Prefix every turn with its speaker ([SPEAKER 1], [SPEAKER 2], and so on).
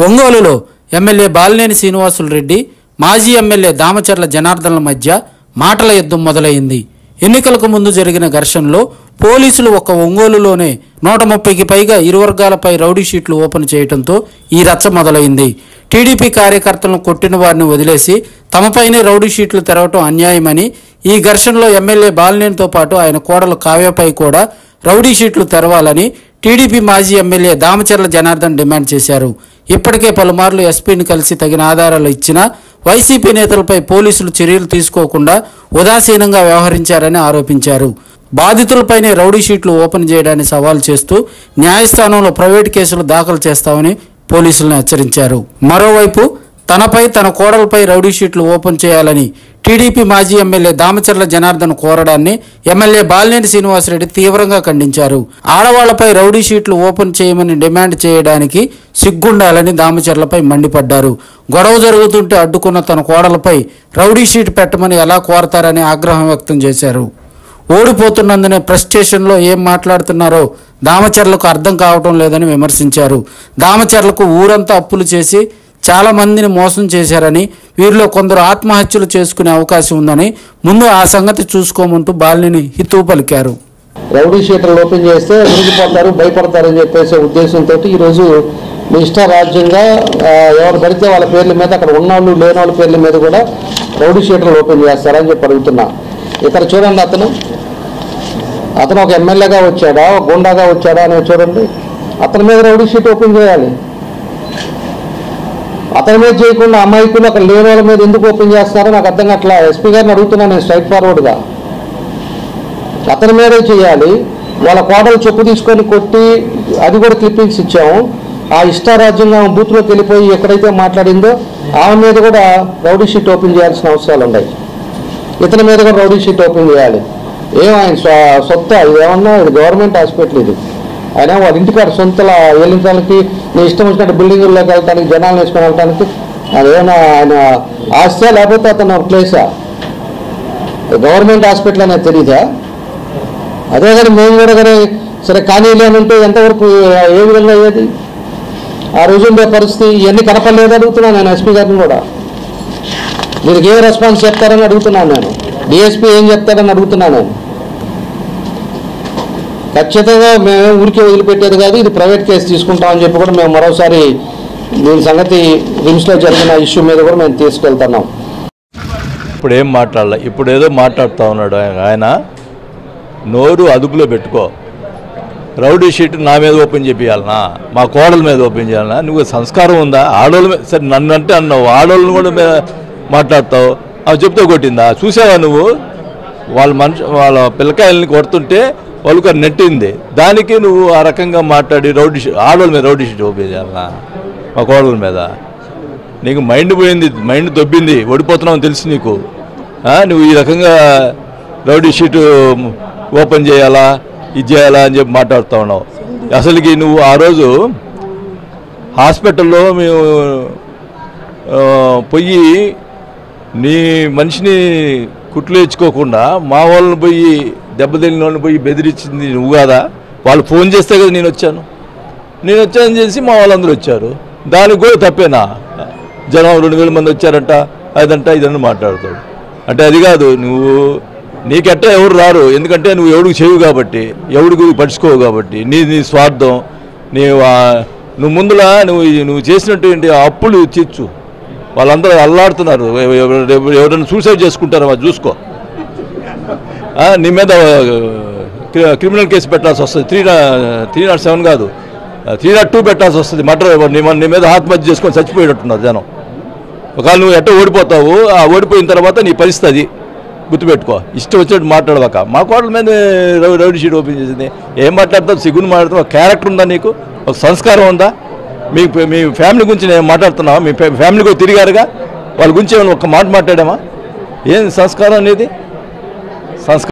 [SPEAKER 1] ఒంగోలులో ఎమ్మెల్యే బాలినేని శ్రీనివాసులు రెడ్డి మాజీ ఎమ్మెల్యే దామచర్ల జనార్దన్ల మధ్య మాటల యుద్ధం మొదలైంది. ఎన్నికలకు ముందు జరిగిన ఘర్షణలో పోలీసులు ఒక్క ఒంగోలులోనే 130కి పైగా ఇరు వర్గాలపై రౌడీ షీట్లు ఓపెన్ చేయడంతో ఈ రచ్చ మొదలైంది. టీడీపీ కార్యకర్తలను కొట్టిన వారిని వదిలేసి తమపైనే రౌడీ షీట్లు తెరవటం అన్యాయమని, ఈ ఘర్షణలో ఎమ్మెల్యే బాలినేనితో పాటు ఆయన కోడలు కావ్యపై కూడా రౌడీ షీట్లు తెరవాలని టీడీపీ మాజీ ఎమ్మెల్యే దామచర్ల జనార్దన్ డిమాండ్ చేశారు. ఇప్పటికే పలుమార్లు ఎస్పీని కలిసి తగిన ఆధారాలు ఇచ్చినా వైసీపీ నేతలపై పోలీసులు చర్యలు తీసుకోకుండా ఉదాసీనంగా వ్యవహరించారని ఆరోపించారు. బాధితులపైనే రౌడీ షీట్లు ఓపెన్ చేయడాన్ని సవాల్ చేస్తూ న్యాయస్థానంలో ప్రైవేటు కేసులు దాఖలు చేస్తామని పోలీసులను హెచ్చరించారు. మరోవైపు తనపై తన కోడలపై రౌడీ షీట్లు ఓపెన్ చేయాలని టీడీపీ మాజీ ఎమ్మెల్యే దామచర్ల జనార్దన్ కోరడాన్ని ఎమ్మెల్యే బాలినేని శ్రీనివాసరెడ్డి తీవ్రంగా ఖండించారు. ఆడవాళ్లపై రౌడీ షీట్లు ఓపెన్ చేయమని డిమాండ్ చేయడానికి సిగ్గుండాలని దామచర్లపై మండిపడ్డారు. గొడవ జరుగుతుంటే అడ్డుకున్న తన కోడలపై రౌడీ షీట్ పెట్టమని ఎలా కోరతారని ఆగ్రహం వ్యక్తం చేశారు. ఓడిపోతున్నందునే ప్రెస్ స్టేషన్లో ఏం మాట్లాడుతున్నారో దామచర్లకు అర్థం కావటం లేదని విమర్శించారు. దామచర్లకు ఊరంతా అప్పులు చేసి చాలా మందిని మోసం చేశారని, వీరిలో కొందరు ఆత్మహత్యలు చేసుకునే అవకాశం ఉందని, ముందు ఆ సంగతి చూసుకోమంటూ బాలినేని హితవు పలికారు.
[SPEAKER 2] రౌడీ షీటర్లు ఓపెన్ చేస్తే మునిగిపోతారు, భయపడతారని చెప్పేసి ఉద్దేశంతో ఈరోజు మీ ఇష్టారాజ్యంగా ఎవరు పడితే వాళ్ళ పేర్ల మీద, అక్కడ ఉన్నవాళ్ళు లేని వాళ్ళ పేర్ల మీద కూడా రౌడీ షీటర్లు ఓపెన్ చేస్తారని చెప్పి అడుగుతున్నా. ఇక్కడ చూడండి, అతను ఒక ఎమ్మెల్యేగా వచ్చాడా, ఒక గుండాగా వచ్చాడా అని చూడండి. అతని మీద రౌడీ షీట్ ఓపెన్ చేయాలి. అతని మీద చేయకుండా అమాయకులు అక్కడ లేని వాళ్ళ మీద ఎందుకు ఓపెన్ చేస్తారో నాకు అర్థం కావట్లా. ఎస్పీ గారిని అడుగుతున్నాను నేను స్ట్రైట్ ఫార్వర్డ్గా. అతని మీదే చేయాలి. వాళ్ళ కోడలు చెప్పు తీసుకొని కొట్టి అది కూడా క్లిప్పింగ్స్ ఇచ్చాము. ఆ ఇష్టారాజ్యంగా బూత్లోకి వెళ్ళిపోయి ఎక్కడైతే మాట్లాడిందో ఆమె మీద కూడా రౌడీ షీట్ ఓపెన్ చేయాల్సిన అవసరాలు ఉన్నాయి. ఇతని మీద కూడా రౌడీ షీట్ ఓపెన్ చేయాలి. ఆయన సొంత ఇది ఏమన్నా, ఇది గవర్నమెంట్ హాస్పిటల్, ఇది ఆయన వాళ్ళ ఇంటికాడ సొంతలా వెళ్ళడానికి నీ ఇష్టం వచ్చినట్టు బిల్డింగుల్లోకి వెళ్ళడానికి, జనాలను వేసుకొని వెళ్ళడానికి అదేమన్నా ఆయన ఆస్తా లేకపోతే అతను ప్లేసా? గవర్నమెంట్ హాస్పిటల్ అనేది తెలీదా? అదే కానీ మేము కూడా కానీ సరే కానీ లేనంటే ఎంతవరకు ఏ విధంగా అయ్యేది? ఆ రోజు ఉండే పరిస్థితి ఇవన్నీ కనపడలేదు అడుగుతున్నాను నేను ఎస్పీ గారిని కూడా. దీనికి ఏ రెస్పాన్స్ చెప్తారని అడుగుతున్నాను నేను. డిఎస్పీ ఏం చెప్తారని అడుగుతున్నాను నేను. ఖచ్చితంగా మేము ఊరికే వదిలిపెట్టేది కాదు, ఇది ప్రైవేట్ కేసు తీసుకుంటామని చెప్పి కూడా మేము మరోసారి దీని సంగతి రిమ్స్లో జరిగిన ఇష్యూ మీద కూడా మేము తీసుకెళ్తున్నాం.
[SPEAKER 3] ఇప్పుడు ఏం మాట్లాడాలి, ఇప్పుడు ఏదో మాట్లాడుతూ ఉన్నాడు ఆయన. నోరు అదుపులో పెట్టుకో. రౌడీ షీట్ నా మీద ఓపెన్ చేయాలనా, మా కోడల మీద ఓపెన్ చేయాలనా? నువ్వు సంస్కారం ఉందా? ఆడవాళ్ళ మీద సరే నన్ను అంటే అన్నావు, ఆడవాళ్ళని కూడా మాట్లాడతావు. అవి చెప్తే కొట్టిందా? చూసావా నువ్వు? వాళ్ళ పిల్లకాయలని కొడుతుంటే వాళ్ళకి నెట్టింది, దానికి నువ్వు ఆ రకంగా మాట్లాడి రౌడీ షీట్, ఆడవాళ్ళ మీద రౌడీ షీట్ ఓపెన్ చేయాలనా మా కోడల మీద? నీకు మైండ్ పోయింది, మైండ్ దొబ్బింది, ఓడిపోతున్నావు తెలుసు నీకు. నువ్వు ఈ రకంగా రౌడీ షీటు ఓపెన్ చేయాలా, ఇది చేయాలా అని చెప్పి మాట్లాడుతూ ఉన్నావు. అసలుకి నువ్వు ఆ రోజు హాస్పిటల్లో మేము పోయి నీ మనిషిని కుట్లు ఇచ్చుకోకుండా మా వాళ్ళని పోయి దెబ్బతిని వాళ్ళని పోయి బెదిరించింది నువ్వు కాదా? వాళ్ళు ఫోన్ చేస్తే కదా నేను వచ్చాను చేసి మా వాళ్ళందరూ వచ్చారు. దానికి కూడా తప్పేనా? జనం 2000 మంది వచ్చారంట, అదంట ఇదని మాట్లాడతాడు. అంటే అది కాదు, నువ్వు నీకెట్ట ఎవరు రారు, ఎందుకంటే నువ్వు ఎవడికి చేయవు కాబట్టి, ఎవడికి పడుచుకోవు కాబట్టి, నీ స్వార్థం. నువ్వు ముందులా నువ్వు చేసినటువంటి అప్పులు తీర్చు. వాళ్ళందరూ అల్లాడుతున్నారు, ఎవరైనా సూసైడ్ చేసుకుంటారో అది చూసుకో. నీ మీద క్రిమినల్ కేసు పెట్టాల్సి వస్తుంది. 307 కాదు, 302 పెట్టాల్సి వస్తుంది. మర్డర్ నీ మీద ఆత్మహత్య చేసుకొని చచ్చిపోయేటట్టున్నారు జనం. ఒకవేళ నువ్వు ఎట్ట ఓడిపోతావు, ఆ ఓడిపోయిన తర్వాత నీ పరిస్థితి అది గుర్తుపెట్టుకో. ఇష్టం వచ్చినట్టు మాట్లాడవాక. మా కోడల మీద రౌడీ షీట్ ఓపెన్ చేసింది. ఏం మాట్లాడతావు? సిగ్గుని మాట్లాడతావు? ఒక క్యారెక్టర్ ఉందా నీకు? ఒక సంస్కారం ఉందా? మీ ఫ్యామిలీ గురించి నేను మాట్లాడుతున్నావా? మీ ఫ్యామిలీ కూడా తిరిగారుగా, వాళ్ళ గురించి ఏమైనా ఒక మాట మాట్లాడామా? ఏం సంస్కారం అనేది? సంస్కారం